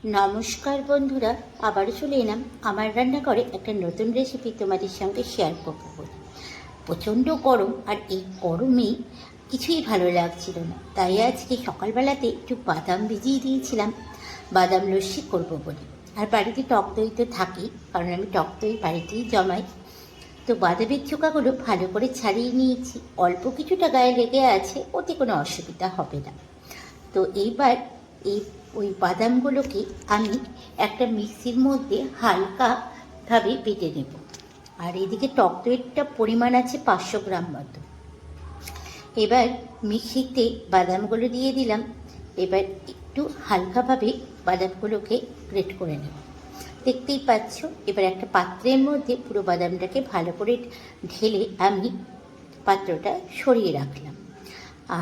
নমস্কার বন্ধুরা, আবারও চলে এলাম আমার রান্নাঘরে একটা নতুন রেসিপি তোমাদের সঙ্গে শেয়ার করবো বলে। প্রচণ্ড গরম, আর এই গরমে কিছুই ভালো লাগছিল না, তাই আজকে সকালবেলাতে একটু বাদাম ভিজিয়ে দিয়েছিলাম বাদাম লস্যি করবো বলে। আর বাড়িতে টক দই তো থাকেই, কারণ আমি টক দই বাড়িতেই জমাই। তো বাদামের চোকাগুলো ভালো করে ছাড়িয়ে নিয়েছি, অল্প কিছুটা গায়ে লেগে আছে, ওতে কোনো অসুবিধা হবে না। তো এইবার ওই বাদামগুলোকে আমি একটা মিক্সির মধ্যে হালকাভাবে বেটে নেব। আর এদিকে টক দইয়েরটা পরিমাণ আছে 500 গ্রাম মতো। এবার মিক্সিতে বাদামগুলো দিয়ে দিলাম। এবার একটু হালকাভাবে বাদামগুলোকে গ্রেট করে নেব। দেখতেই পাচ্ছ, এবার একটা পাত্রের মধ্যে পুরো বাদামটাকে ভালো করে ঢেলে আমি পাত্রটা সরিয়ে রাখলাম।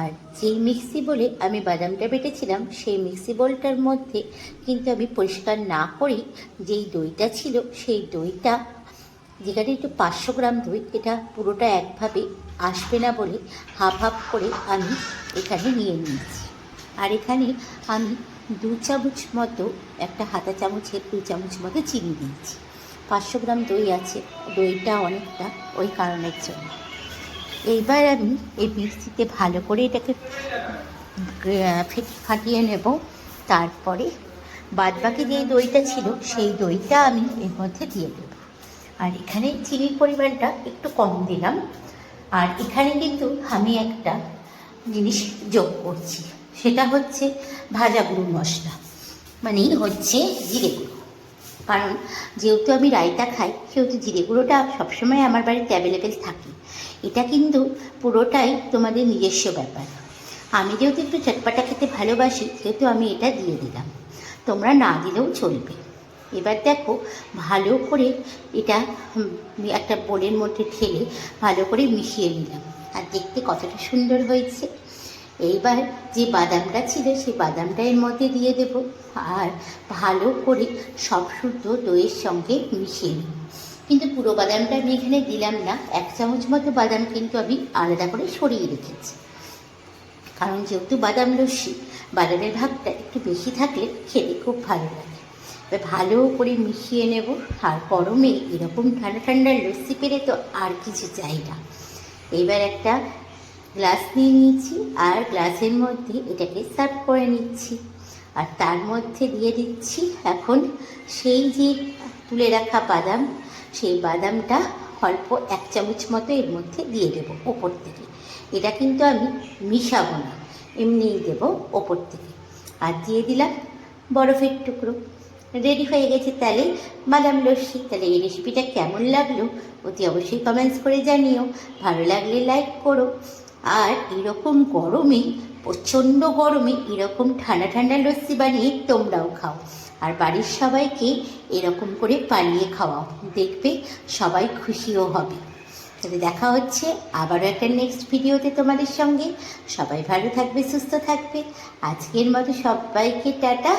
আর যেই মিক্সি বলে আমি বাদামটা বেটেছিলাম, সেই মিক্সি বোলটার মধ্যে কিন্তু আমি পরিষ্কার না করেই যেই দইটা ছিল, সেই দইটা, যেখানে একটু 500 গ্রাম দই, এটা পুরোটা একভাবে আসবে না বলে হাফ হাফ করে আমি এখানে নিয়ে নিয়েছি। আর এখানে আমি 2 চামচ মতো, একটা হাতা চামচের 2 চামচ মতো চিনি দিয়েছি। 500 গ্রাম দই আছে, দইটা অনেকটা, ওই কারণের জন্য। এইবার আমি এই মিক্সিতে ভালো করে এটাকে ফাটিয়ে নেব। তারপরে বাদবাকি যে দইটা ছিল, সেই দইটা আমি এর মধ্যে দিয়ে দেব। আর এখানে চিনির পরিমাণটা একটু কম দিলাম। আর এখানে কিন্তু আমি একটা জিনিস যোগ করছি, সেটা হচ্ছে ভাজা গুঁড়ো মশলা, মানে হচ্ছে জিরে গুঁড়ো। কারণ যেহেতু আমি রায়তা খাই, সেহেতু জিরে গুঁড়োটা সবসময় আমার বাড়িতে অ্যাভেলেবেল থাকে। এটা কিন্তু পুরোটাই তোমাদের নিজস্ব ব্যাপার। আমি যেহেতু একটু চটপাটা খেতে ভালোবাসি, সেহেতু আমি এটা দিয়ে দিলাম, তোমরা না দিলেও চলবে। এবার দেখো, ভালো করে এটা একটা বোলের মধ্যে ঢেলে ভালো করে মিশিয়ে নিলাম। আর দেখতে কতটা সুন্দর হয়েছে। এইবার যে বাদামটা ছিল, সেই বাদামটা এর মধ্যে দিয়ে দেব। আর ভালো করে সব শুদ্ধ দইয়ের সঙ্গে মিশিয়ে নিই। কিন্তু পুরো বাদামটা আমি এখানে দিলাম না, 1 চামচ মতো বাদাম কিন্তু আমি আলাদা করে সরিয়ে রেখেছি। কারণ যেহেতু বাদাম লস্যি, বাদামের ভাগটা একটু বেশি থাকলে খেতে খুব ভালো লাগে। এবার ভালো করে মিশিয়ে নেব। আর গরমে এরকম ঠান্ডা ঠান্ডা লস্যি পেলে তো আর কিছু চাই না। এবার একটা গ্লাস নিয়ে নিয়েছি, আর গ্লাসের মধ্যে এটাকে সার্ভ করে নিচ্ছি। আর তার মধ্যে দিয়ে দিচ্ছি এখন সেই যে তুলে রাখা বাদাম, সেই বাদামটা অল্প 1 চামচ মতো এর মধ্যে দিয়ে দেবো ওপর থেকে। এটা কিন্তু আমি মিশাবো না, এমনিই দেবো ওপর থেকে। আর দিয়ে দিলাম বরফের টুকরো। রেডি হয়ে গেছে তাহলে বাদাম লস্যি। তাহলে এই রেসিপিটা কেমন লাগলো অতি অবশ্যই কমেন্টস করে জানিও। ভালো লাগলে লাইক করো। আর এরকম গরমে, প্রচণ্ড গরমে এরকম ঠান্ডা ঠান্ডা লস্যি বানিয়ে তোমরাও খাও, আর বাড়ির সবাইকে এরকম করে বানিয়ে খাওয়াও, দেখবে সবাই খুশিও হবে। তাহলে দেখা হচ্ছে আবারও একটা নেক্সট ভিডিওতে তোমাদের সঙ্গে। সবাই ভালো থাকবে, সুস্থ থাকবে। আজকের মতো সবাইকে টাটা।